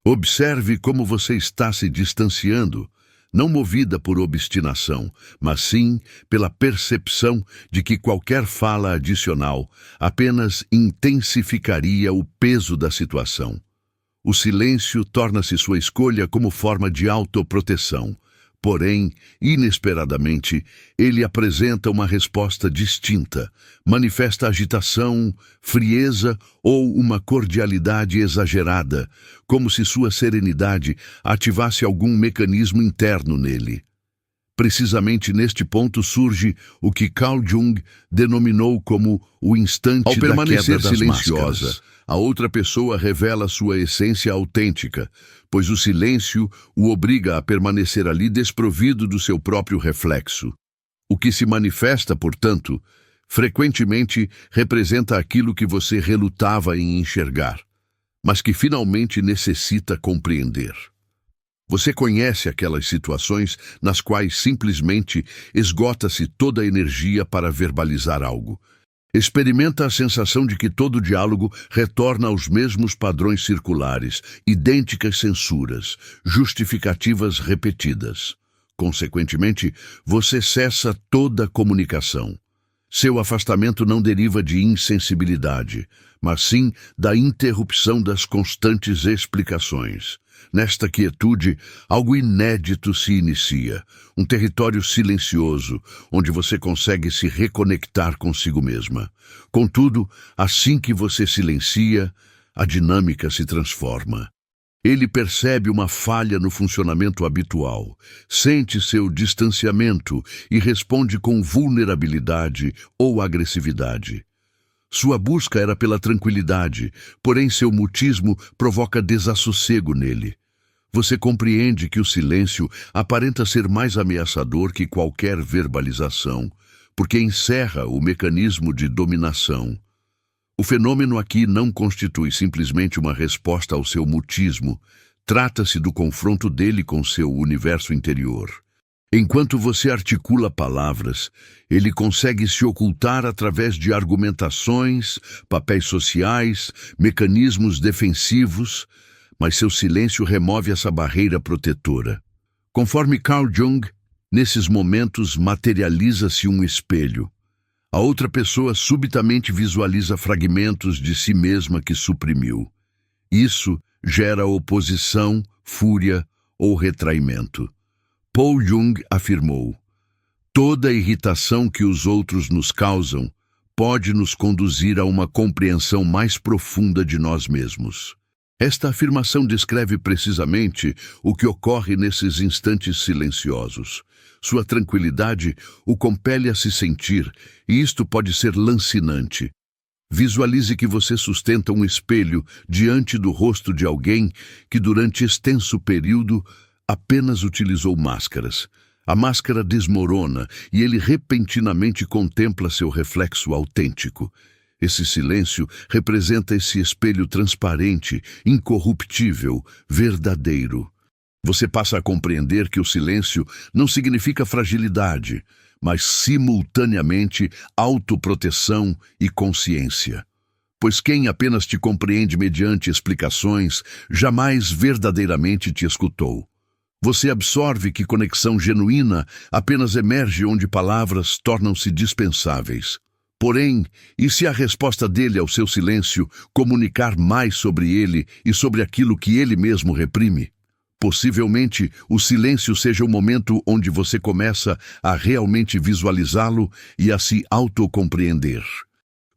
Observe como você está se distanciando, não movida por obstinação, mas sim pela percepção de que qualquer fala adicional apenas intensificaria o peso da situação. O silêncio torna-se sua escolha como forma de autoproteção. Porém, inesperadamente, ele apresenta uma resposta distinta, manifesta agitação, frieza ou uma cordialidade exagerada, como se sua serenidade ativasse algum mecanismo interno nele. Precisamente neste ponto surge o que Carl Jung denominou como o instante da queda das máscaras. Ao permanecer silenciosa, a outra pessoa revela sua essência autêntica, pois o silêncio o obriga a permanecer ali desprovido do seu próprio reflexo. O que se manifesta, portanto, frequentemente representa aquilo que você relutava em enxergar, mas que finalmente necessita compreender. Você conhece aquelas situações nas quais simplesmente esgota-se toda a energia para verbalizar algo. Experimenta a sensação de que todo diálogo retorna aos mesmos padrões circulares, idênticas censuras, justificativas repetidas. Consequentemente, você cessa toda comunicação. Seu afastamento não deriva de insensibilidade, mas sim da interrupção das constantes explicações. Nesta quietude, algo inédito se inicia, um território silencioso, onde você consegue se reconectar consigo mesma. Contudo, assim que você silencia, a dinâmica se transforma. Ele percebe uma falha no funcionamento habitual, sente seu distanciamento e responde com vulnerabilidade ou agressividade. Sua busca era pela tranquilidade, porém seu mutismo provoca desassossego nele. Você compreende que o silêncio aparenta ser mais ameaçador que qualquer verbalização, porque encerra o mecanismo de dominação. O fenômeno aqui não constitui simplesmente uma resposta ao seu mutismo, trata-se do confronto dele com seu universo interior. Enquanto você articula palavras, ele consegue se ocultar através de argumentações, papéis sociais, mecanismos defensivos, mas seu silêncio remove essa barreira protetora. Conforme Carl Jung, nesses momentos materializa-se um espelho. A outra pessoa subitamente visualiza fragmentos de si mesma que suprimiu. Isso gera oposição, fúria ou retraimento. Paul Jung afirmou: toda irritação que os outros nos causam pode nos conduzir a uma compreensão mais profunda de nós mesmos. Esta afirmação descreve precisamente o que ocorre nesses instantes silenciosos. Sua tranquilidade o compele a se sentir, e isto pode ser lancinante. Visualize que você sustenta um espelho diante do rosto de alguém que durante extenso período apenas utilizou máscaras. A máscara desmorona e ele repentinamente contempla seu reflexo autêntico. Esse silêncio representa esse espelho transparente, incorruptível, verdadeiro. Você passa a compreender que o silêncio não significa fragilidade, mas simultaneamente autoproteção e consciência. Pois quem apenas te compreende mediante explicações, jamais verdadeiramente te escutou. Você absorve que conexão genuína apenas emerge onde palavras tornam-se dispensáveis. Porém, e se a resposta dele ao seu silêncio comunicar mais sobre ele e sobre aquilo que ele mesmo reprime? Possivelmente, o silêncio seja o momento onde você começa a realmente visualizá-lo e a se autocompreender.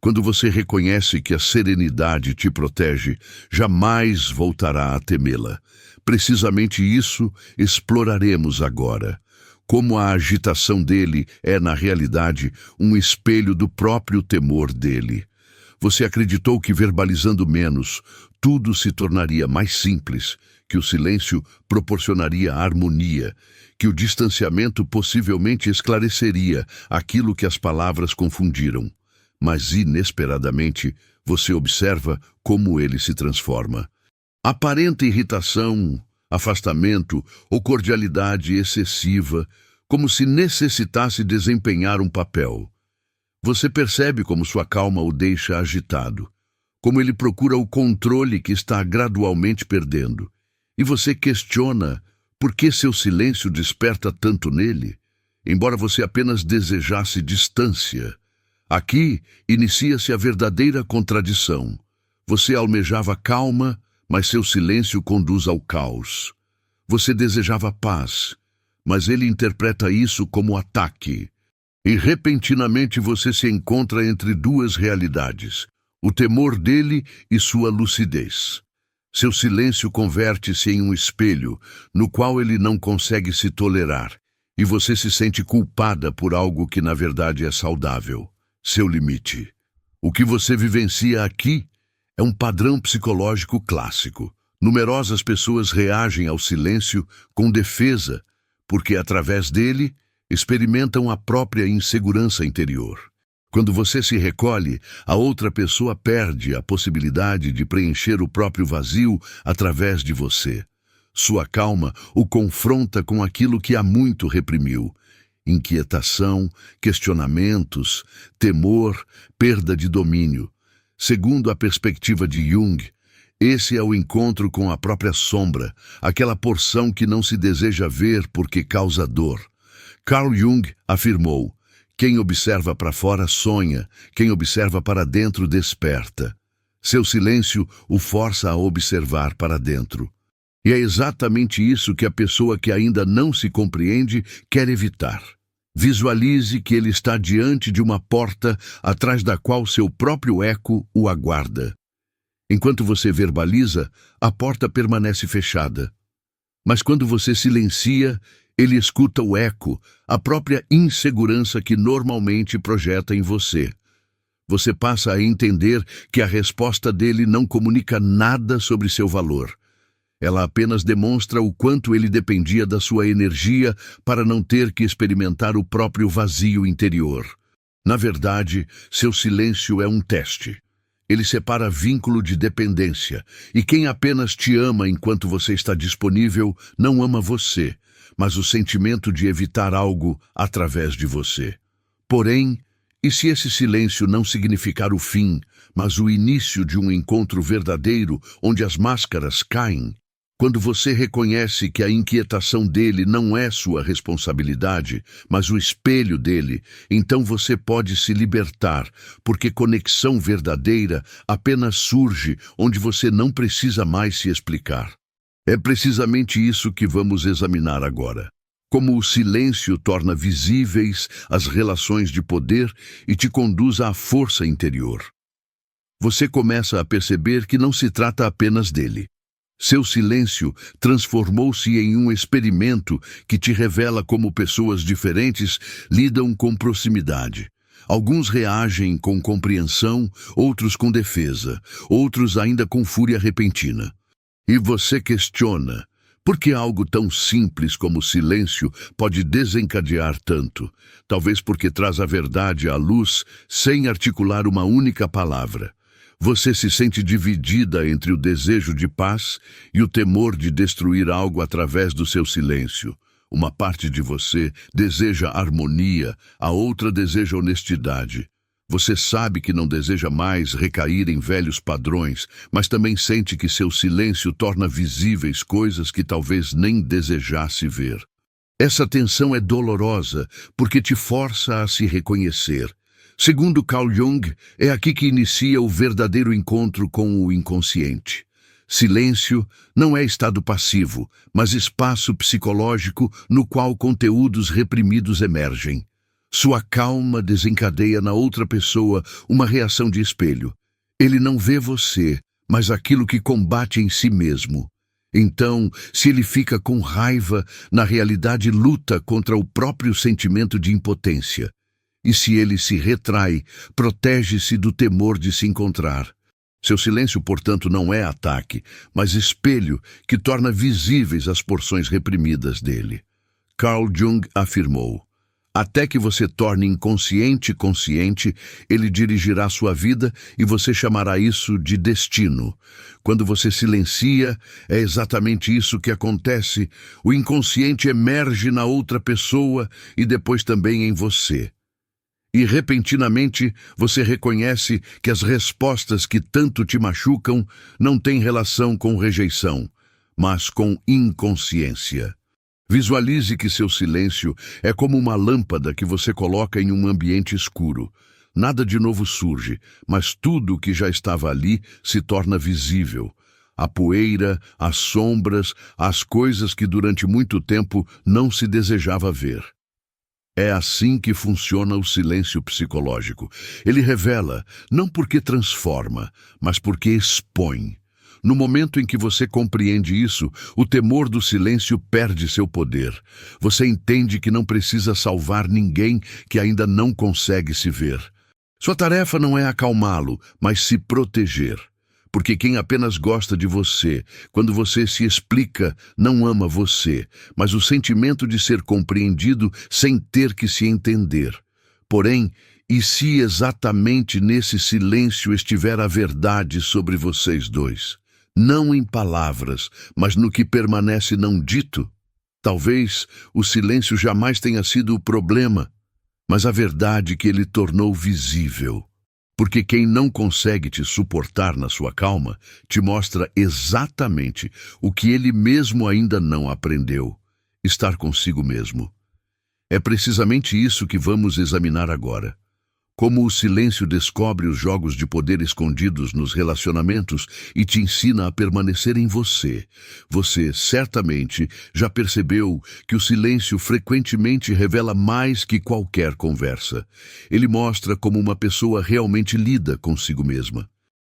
Quando você reconhece que a serenidade te protege, jamais voltará a temê-la. Precisamente isso exploraremos agora. Como a agitação dele é, na realidade, um espelho do próprio temor dele. Você acreditou que verbalizando menos, tudo se tornaria mais simples, que o silêncio proporcionaria harmonia, que o distanciamento possivelmente esclareceria aquilo que as palavras confundiram. Mas, inesperadamente, você observa como ele se transforma. Aparenta irritação, afastamento ou cordialidade excessiva, como se necessitasse desempenhar um papel. Você percebe como sua calma o deixa agitado, como ele procura o controle que está gradualmente perdendo. E você questiona por que seu silêncio desperta tanto nele, embora você apenas desejasse distância. Aqui inicia-se a verdadeira contradição. Você almejava calma, mas seu silêncio conduz ao caos. Você desejava paz, mas ele interpreta isso como ataque. E repentinamente você se encontra entre duas realidades, o temor dele e sua lucidez. Seu silêncio converte-se em um espelho, no qual ele não consegue se tolerar, e você se sente culpada por algo que na verdade é saudável, seu limite. O que você vivencia aqui é um padrão psicológico clássico. Numerosas pessoas reagem ao silêncio com defesa, porque através dele experimentam a própria insegurança interior. Quando você se recolhe, a outra pessoa perde a possibilidade de preencher o próprio vazio através de você. Sua calma o confronta com aquilo que há muito reprimiu. Inquietação, questionamentos, temor, perda de domínio. Segundo a perspectiva de Jung, esse é o encontro com a própria sombra, aquela porção que não se deseja ver porque causa dor. Carl Jung afirmou: quem observa para fora sonha, quem observa para dentro desperta. Seu silêncio o força a observar para dentro. E é exatamente isso que a pessoa que ainda não se compreende quer evitar. Visualize que ele está diante de uma porta atrás da qual seu próprio eco o aguarda. Enquanto você verbaliza, a porta permanece fechada. Mas quando você silencia, ele escuta o eco, a própria insegurança que normalmente projeta em você. Você passa a entender que a resposta dele não comunica nada sobre seu valor. Ela apenas demonstra o quanto ele dependia da sua energia para não ter que experimentar o próprio vazio interior. Na verdade, seu silêncio é um teste. Ele separa vínculo de dependência, e quem apenas te ama enquanto você está disponível não ama você, mas o sentimento de evitar algo através de você. Porém, e se esse silêncio não significar o fim, mas o início de um encontro verdadeiro onde as máscaras caem? Quando você reconhece que a inquietação dele não é sua responsabilidade, mas o espelho dele, então você pode se libertar, porque conexão verdadeira apenas surge onde você não precisa mais se explicar. É precisamente isso que vamos examinar agora. Como o silêncio torna visíveis as relações de poder e te conduz à força interior. Você começa a perceber que não se trata apenas dele. Seu silêncio transformou-se em um experimento que te revela como pessoas diferentes lidam com proximidade. Alguns reagem com compreensão, outros com defesa, outros ainda com fúria repentina. E você questiona: por que algo tão simples como o silêncio pode desencadear tanto? Talvez porque traz a verdade à luz sem articular uma única palavra. Você se sente dividida entre o desejo de paz e o temor de destruir algo através do seu silêncio. Uma parte de você deseja harmonia, a outra deseja honestidade. Você sabe que não deseja mais recair em velhos padrões, mas também sente que seu silêncio torna visíveis coisas que talvez nem desejasse ver. Essa tensão é dolorosa porque te força a se reconhecer. Segundo Carl Jung, é aqui que inicia o verdadeiro encontro com o inconsciente. Silêncio não é estado passivo, mas espaço psicológico no qual conteúdos reprimidos emergem. Sua calma desencadeia na outra pessoa uma reação de espelho. Ele não vê você, mas aquilo que combate em si mesmo. Então, se ele fica com raiva, na realidade luta contra o próprio sentimento de impotência. E se ele se retrai, protege-se do temor de se encontrar. Seu silêncio, portanto, não é ataque, mas espelho que torna visíveis as porções reprimidas dele. Carl Jung afirmou: até que você torne inconsciente consciente, ele dirigirá sua vida e você chamará isso de destino. Quando você silencia, é exatamente isso que acontece. O inconsciente emerge na outra pessoa e depois também em você. E repentinamente você reconhece que as respostas que tanto te machucam não têm relação com rejeição, mas com inconsciência. Visualize que seu silêncio é como uma lâmpada que você coloca em um ambiente escuro. Nada de novo surge, mas tudo o que já estava ali se torna visível. A poeira, as sombras, as coisas que durante muito tempo não se desejava ver. É assim que funciona o silêncio psicológico. Ele revela, não porque transforma, mas porque expõe. No momento em que você compreende isso, o temor do silêncio perde seu poder. Você entende que não precisa salvar ninguém que ainda não consegue se ver. Sua tarefa não é acalmá-lo, mas se proteger. Porque quem apenas gosta de você, quando você se explica, não ama você, mas o sentimento de ser compreendido sem ter que se entender. Porém, e se exatamente nesse silêncio estiver a verdade sobre vocês dois? Não em palavras, mas no que permanece não dito? Talvez o silêncio jamais tenha sido o problema, mas a verdade que ele tornou visível. Porque quem não consegue te suportar na sua calma, te mostra exatamente o que ele mesmo ainda não aprendeu: estar consigo mesmo. É precisamente isso que vamos examinar agora. Como o silêncio descobre os jogos de poder escondidos nos relacionamentos e te ensina a permanecer em você. Você, certamente, já percebeu que o silêncio frequentemente revela mais que qualquer conversa. Ele mostra como uma pessoa realmente lida consigo mesma.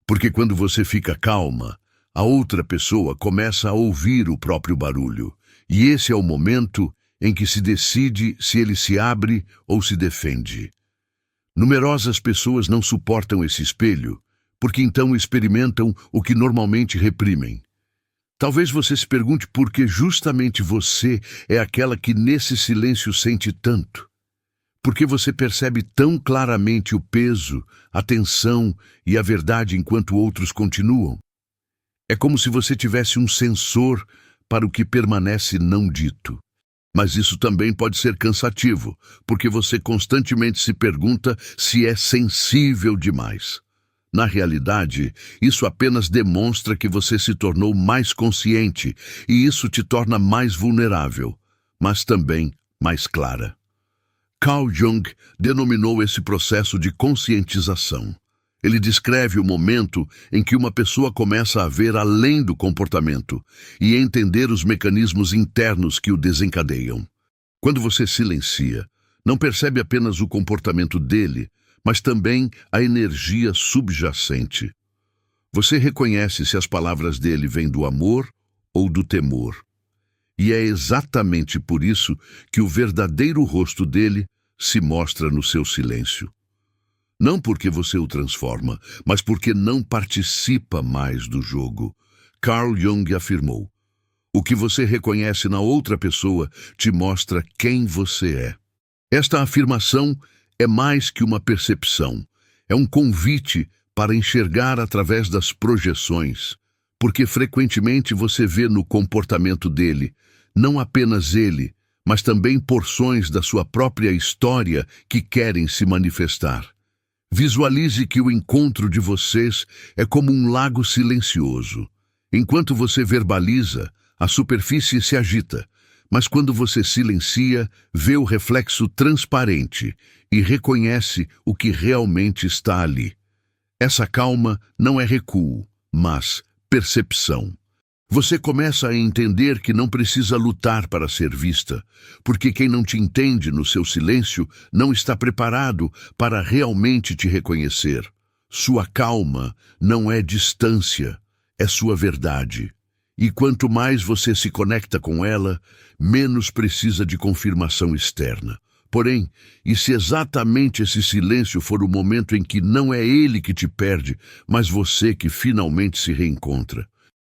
Porque quando você fica calma, a outra pessoa começa a ouvir o próprio barulho. E esse é o momento em que se decide se ele se abre ou se defende. Numerosas pessoas não suportam esse espelho, porque então experimentam o que normalmente reprimem. Talvez você se pergunte por que justamente você é aquela que nesse silêncio sente tanto. Porque você percebe tão claramente o peso, a tensão e a verdade enquanto outros continuam. É como se você tivesse um sensor para o que permanece não dito. Mas isso também pode ser cansativo, porque você constantemente se pergunta se é sensível demais. Na realidade, isso apenas demonstra que você se tornou mais consciente, e isso te torna mais vulnerável, mas também mais clara. Carl Jung denominou esse processo de conscientização. Ele descreve o momento em que uma pessoa começa a ver além do comportamento e entender os mecanismos internos que o desencadeiam. Quando você silencia, não percebe apenas o comportamento dele, mas também a energia subjacente. Você reconhece se as palavras dele vêm do amor ou do temor. E é exatamente por isso que o verdadeiro rosto dele se mostra no seu silêncio. Não porque você o transforma, mas porque não participa mais do jogo. Carl Jung afirmou: o que você reconhece na outra pessoa te mostra quem você é. Esta afirmação é mais que uma percepção. É um convite para enxergar através das projeções, porque frequentemente você vê no comportamento dele, não apenas ele, mas também porções da sua própria história que querem se manifestar. Visualize que o encontro de vocês é como um lago silencioso. Enquanto você verbaliza, a superfície se agita, mas quando você silencia, vê o reflexo transparente e reconhece o que realmente está ali. Essa calma não é recuo, mas percepção. Você começa a entender que não precisa lutar para ser vista, porque quem não te entende no seu silêncio não está preparado para realmente te reconhecer. Sua calma não é distância, é sua verdade. E quanto mais você se conecta com ela, menos precisa de confirmação externa. Porém, e se exatamente esse silêncio for o momento em que não é ele que te perde, mas você que finalmente se reencontra?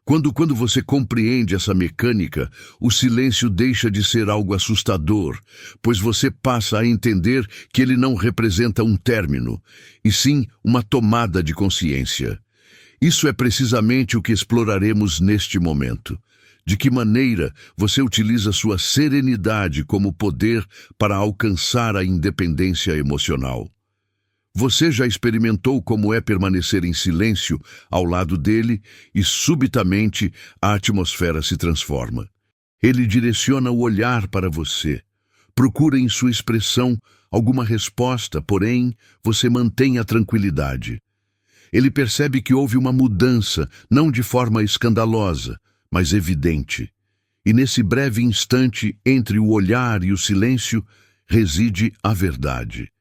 Quando você compreende essa mecânica, o silêncio deixa de ser algo assustador, pois você passa a entender que ele não representa um término, e sim uma tomada de consciência. Isso é precisamente o que exploraremos neste momento. De que maneira você utiliza sua serenidade como poder para alcançar a independência emocional? Você já experimentou como é permanecer em silêncio ao lado dele e, subitamente, a atmosfera se transforma. Ele direciona o olhar para você. Procura em sua expressão alguma resposta, porém, você mantém a tranquilidade. Ele percebe que houve uma mudança, não de forma escandalosa, mas evidente. E nesse breve instante entre o olhar e o silêncio reside a verdade.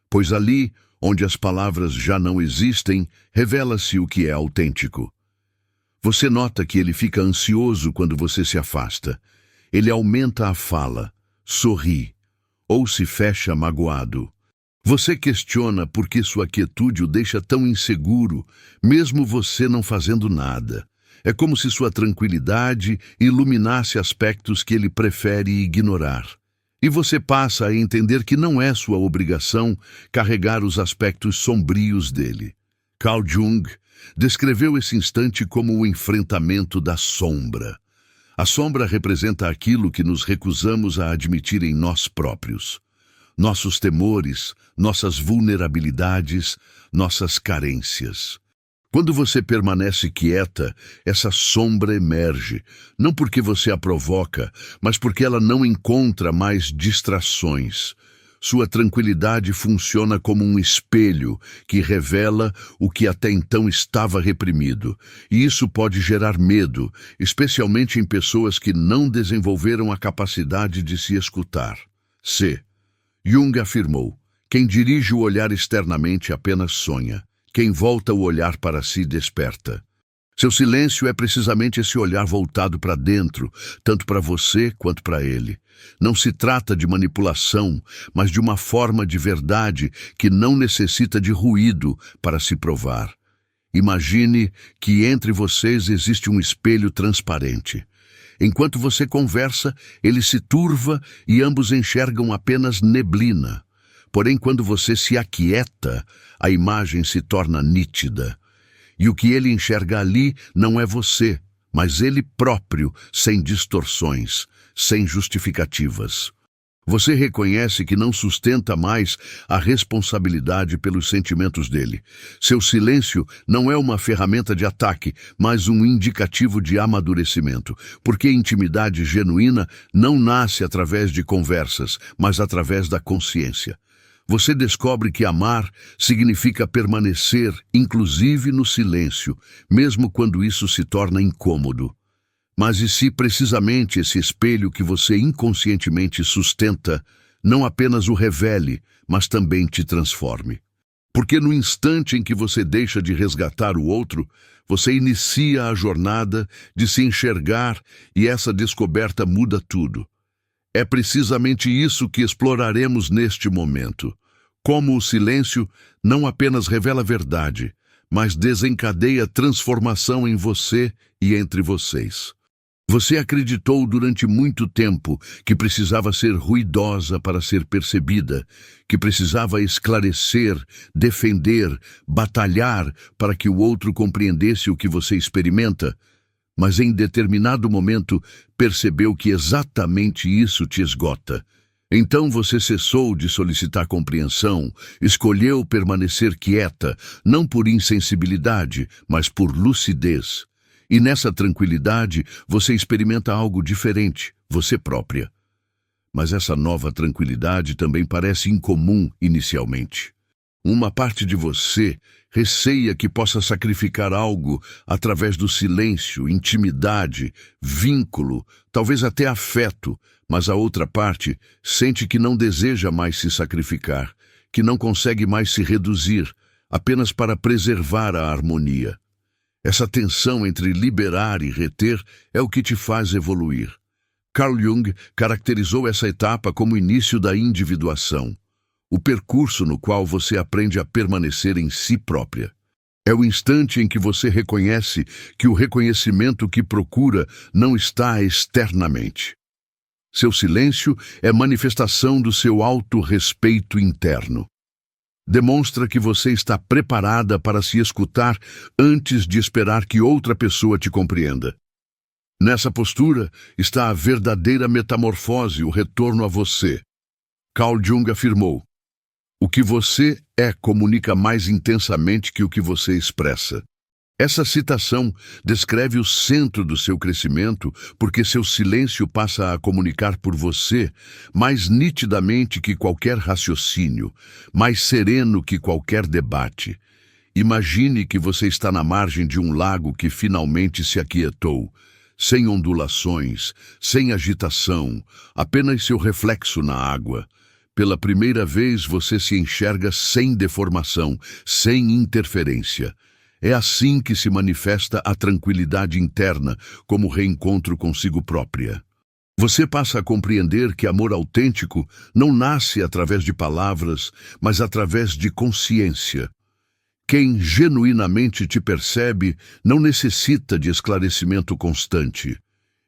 Pois ali, onde as palavras já não existem, revela-se o que é autêntico. Você nota que ele fica ansioso quando você se afasta. Ele aumenta a fala, sorri, ou se fecha magoado. Você questiona por que sua quietude o deixa tão inseguro, mesmo você não fazendo nada. É como se sua tranquilidade iluminasse aspectos que ele prefere ignorar. E você passa a entender que não é sua obrigação carregar os aspectos sombrios dele. Carl Jung descreveu esse instante como o enfrentamento da sombra. A sombra representa aquilo que nos recusamos a admitir em nós próprios. Nossos temores, nossas vulnerabilidades, nossas carências. Quando você permanece quieta, essa sombra emerge, não porque você a provoca, mas porque ela não encontra mais distrações. Sua tranquilidade funciona como um espelho que revela o que até então estava reprimido. E isso pode gerar medo, especialmente em pessoas que não desenvolveram a capacidade de se escutar. Jung afirmou: quem dirige o olhar externamente apenas sonha. Quem volta o olhar para si desperta. Seu silêncio é precisamente esse olhar voltado para dentro, tanto para você quanto para ele. Não se trata de manipulação, mas de uma forma de verdade que não necessita de ruído para se provar. Imagine que entre vocês existe um espelho transparente. Enquanto você conversa, ele se turva e ambos enxergam apenas neblina. Porém, quando você se aquieta, a imagem se torna nítida. E o que ele enxerga ali não é você, mas ele próprio, sem distorções, sem justificativas. Você reconhece que não sustenta mais a responsabilidade pelos sentimentos dele. Seu silêncio não é uma ferramenta de ataque, mas um indicativo de amadurecimento, porque intimidade genuína não nasce através de conversas, mas através da consciência. Você descobre que amar significa permanecer, inclusive no silêncio, mesmo quando isso se torna incômodo. Mas e se precisamente esse espelho que você inconscientemente sustenta não apenas o revele, mas também te transforme? Porque no instante em que você deixa de resgatar o outro, você inicia a jornada de se enxergar e essa descoberta muda tudo. É precisamente isso que exploraremos neste momento. Como o silêncio não apenas revela a verdade, mas desencadeia transformação em você e entre vocês. Você acreditou durante muito tempo que precisava ser ruidosa para ser percebida, que precisava esclarecer, defender, batalhar para que o outro compreendesse o que você experimenta. Mas em determinado momento percebeu que exatamente isso te esgota. Então você cessou de solicitar compreensão, escolheu permanecer quieta, não por insensibilidade, mas por lucidez. E nessa tranquilidade você experimenta algo diferente, você própria. Mas essa nova tranquilidade também parece incomum inicialmente. Uma parte de você receia que possa sacrificar algo através do silêncio, intimidade, vínculo, talvez até afeto, mas a outra parte sente que não deseja mais se sacrificar, que não consegue mais se reduzir, apenas para preservar a harmonia. Essa tensão entre liberar e reter é o que te faz evoluir. Carl Jung caracterizou essa etapa como o início da individuação. O percurso no qual você aprende a permanecer em si própria. É o instante em que você reconhece que o reconhecimento que procura não está externamente. Seu silêncio é manifestação do seu autorrespeito interno. Demonstra que você está preparada para se escutar antes de esperar que outra pessoa te compreenda. Nessa postura está a verdadeira metamorfose, o retorno a você. Carl Jung afirmou: O que você é comunica mais intensamente que o que você expressa. Essa citação descreve o centro do seu crescimento, porque seu silêncio passa a comunicar por você mais nitidamente que qualquer raciocínio, mais sereno que qualquer debate. Imagine que você está na margem de um lago que finalmente se aquietou, sem ondulações, sem agitação, apenas seu reflexo na água. Pela primeira vez você se enxerga sem deformação, sem interferência. É assim que se manifesta a tranquilidade interna, como reencontro consigo própria. Você passa a compreender que amor autêntico não nasce através de palavras, mas através de consciência. Quem genuinamente te percebe não necessita de esclarecimento constante.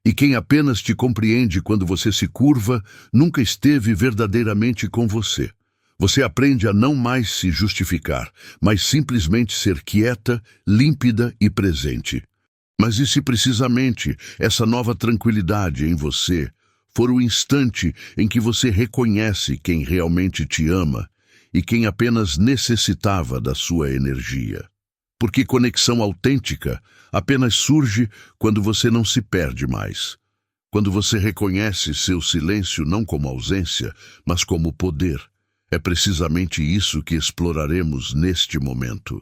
E quem apenas te compreende quando você se curva, nunca esteve verdadeiramente com você. Você aprende a não mais se justificar, mas simplesmente ser quieta, límpida e presente. Mas e se precisamente essa nova tranquilidade em você for o instante em que você reconhece quem realmente te ama e quem apenas necessitava da sua energia? Porque conexão autêntica apenas surge quando você não se perde mais. Quando você reconhece seu silêncio não como ausência, mas como poder. É precisamente isso que exploraremos neste momento.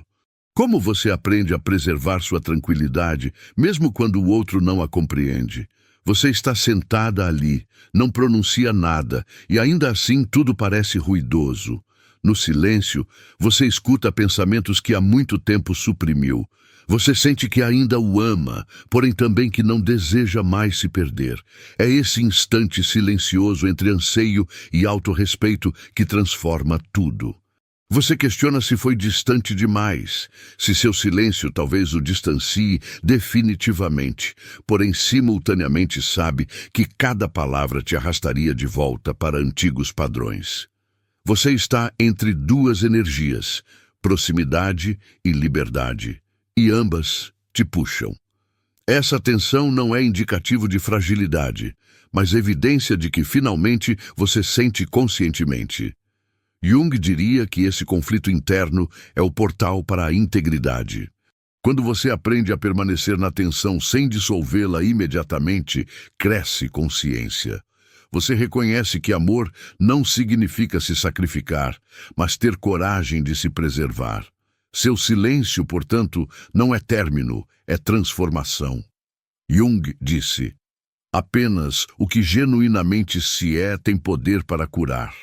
Como você aprende a preservar sua tranquilidade, mesmo quando o outro não a compreende? Você está sentada ali, não pronuncia nada, e ainda assim tudo parece ruidoso. No silêncio, você escuta pensamentos que há muito tempo suprimiu. Você sente que ainda o ama, porém também que não deseja mais se perder. É esse instante silencioso entre anseio e autorrespeito que transforma tudo. Você questiona se foi distante demais, se seu silêncio talvez o distancie definitivamente, porém simultaneamente sabe que cada palavra te arrastaria de volta para antigos padrões. Você está entre duas energias, proximidade e liberdade, e ambas te puxam. Essa tensão não é indicativo de fragilidade, mas evidência de que finalmente você sente conscientemente. Jung diria que esse conflito interno é o portal para a integridade. Quando você aprende a permanecer na tensão sem dissolvê-la imediatamente, cresce consciência. Você reconhece que amor não significa se sacrificar, mas ter coragem de se preservar. Seu silêncio, portanto, não é término, é transformação. Jung disse: apenas o que genuinamente se é tem poder para curar.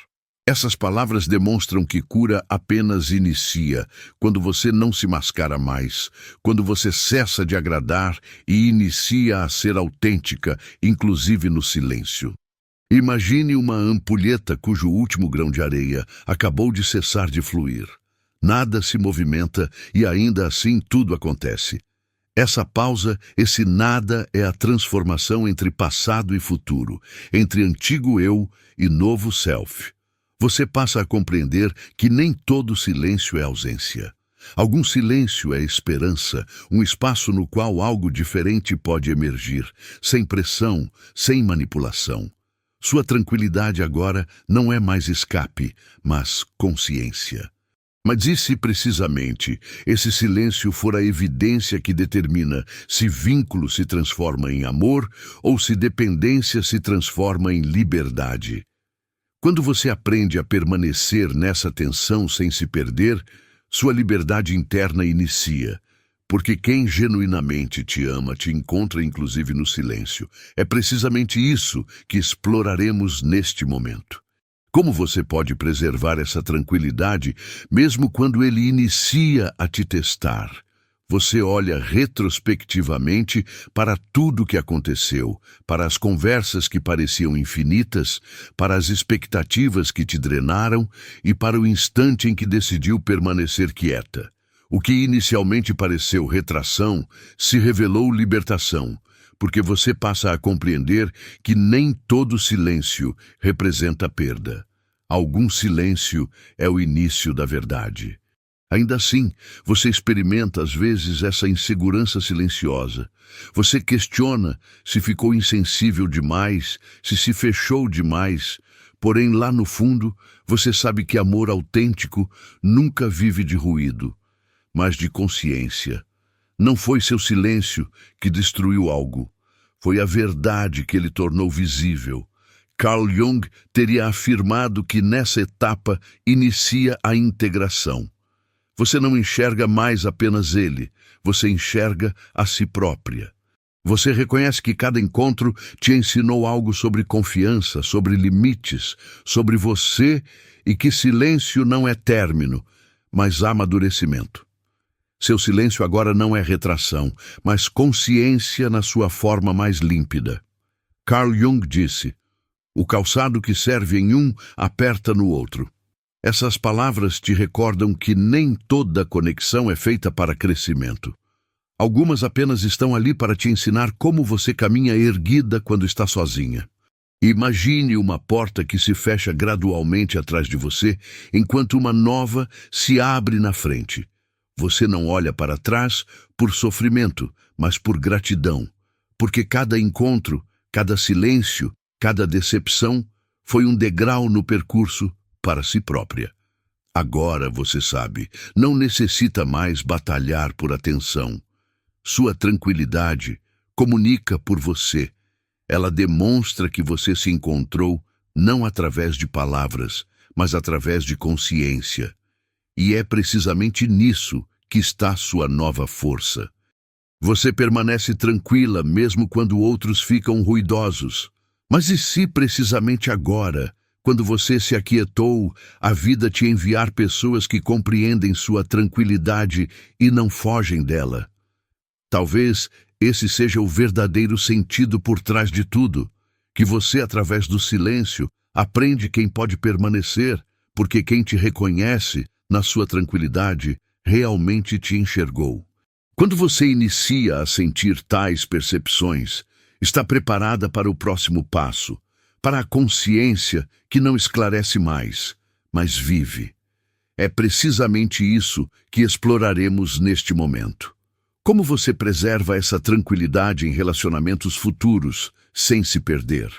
Essas palavras demonstram que cura apenas inicia, quando você não se mascara mais, quando você cessa de agradar e inicia a ser autêntica, inclusive no silêncio. Imagine uma ampulheta cujo último grão de areia acabou de cessar de fluir. Nada se movimenta e ainda assim tudo acontece. Essa pausa, esse nada é a transformação entre passado e futuro, entre antigo eu e novo self. Você passa a compreender que nem todo silêncio é ausência. Algum silêncio é esperança, um espaço no qual algo diferente pode emergir, sem pressão, sem manipulação. Sua tranquilidade agora não é mais escape, mas consciência. Mas e se precisamente esse silêncio for a evidência que determina se vínculo se transforma em amor ou se dependência se transforma em liberdade? Quando você aprende a permanecer nessa tensão sem se perder, sua liberdade interna inicia. Porque quem genuinamente te ama te encontra inclusive no silêncio. É precisamente isso que exploraremos neste momento. Como você pode preservar essa tranquilidade mesmo quando ele inicia a te testar? Você olha retrospectivamente para tudo que aconteceu, para as conversas que pareciam infinitas, para as expectativas que te drenaram e para o instante em que decidiu permanecer quieta. O que inicialmente pareceu retração se revelou libertação, porque você passa a compreender que nem todo silêncio representa perda. Algum silêncio é o início da verdade. Ainda assim, você experimenta às vezes essa insegurança silenciosa. Você questiona se ficou insensível demais, se fechou demais, Porém, lá no fundo, você sabe que amor autêntico nunca vive de ruído, mas de consciência. Não foi seu silêncio que destruiu algo. Foi a verdade que ele tornou visível. Carl Jung teria afirmado que nessa etapa inicia a integração. Você não enxerga mais apenas ele, você enxerga a si própria. Você reconhece que cada encontro te ensinou algo sobre confiança, sobre limites, sobre você e que silêncio não é término, mas amadurecimento. Seu silêncio agora não é retração, mas consciência na sua forma mais límpida. Carl Jung disse: "O calçado que serve em um aperta no outro." Essas palavras te recordam que nem toda conexão é feita para crescimento. Algumas apenas estão ali para te ensinar como você caminha erguida quando está sozinha. Imagine uma porta que se fecha gradualmente atrás de você, enquanto uma nova se abre na frente. Você não olha para trás por sofrimento, mas por gratidão, porque cada encontro, cada silêncio, cada decepção foi um degrau no percurso para si própria. Agora, você sabe, não necessita mais batalhar por atenção. Sua tranquilidade comunica por você. Ela demonstra que você se encontrou não através de palavras, mas através de consciência. E é precisamente nisso que está sua nova força. Você permanece tranquila mesmo quando outros ficam ruidosos. Mas e se precisamente agora, quando você se aquietou, a vida te enviar pessoas que compreendem sua tranquilidade e não fogem dela? Talvez esse seja o verdadeiro sentido por trás de tudo, que você, através do silêncio, aprende quem pode permanecer, porque quem te reconhece na sua tranquilidade realmente te enxergou. Quando você inicia a sentir tais percepções, está preparada para o próximo passo, para a consciência que não esclarece mais, mas vive. É precisamente isso que exploraremos neste momento. Como você preserva essa tranquilidade em relacionamentos futuros, sem se perder?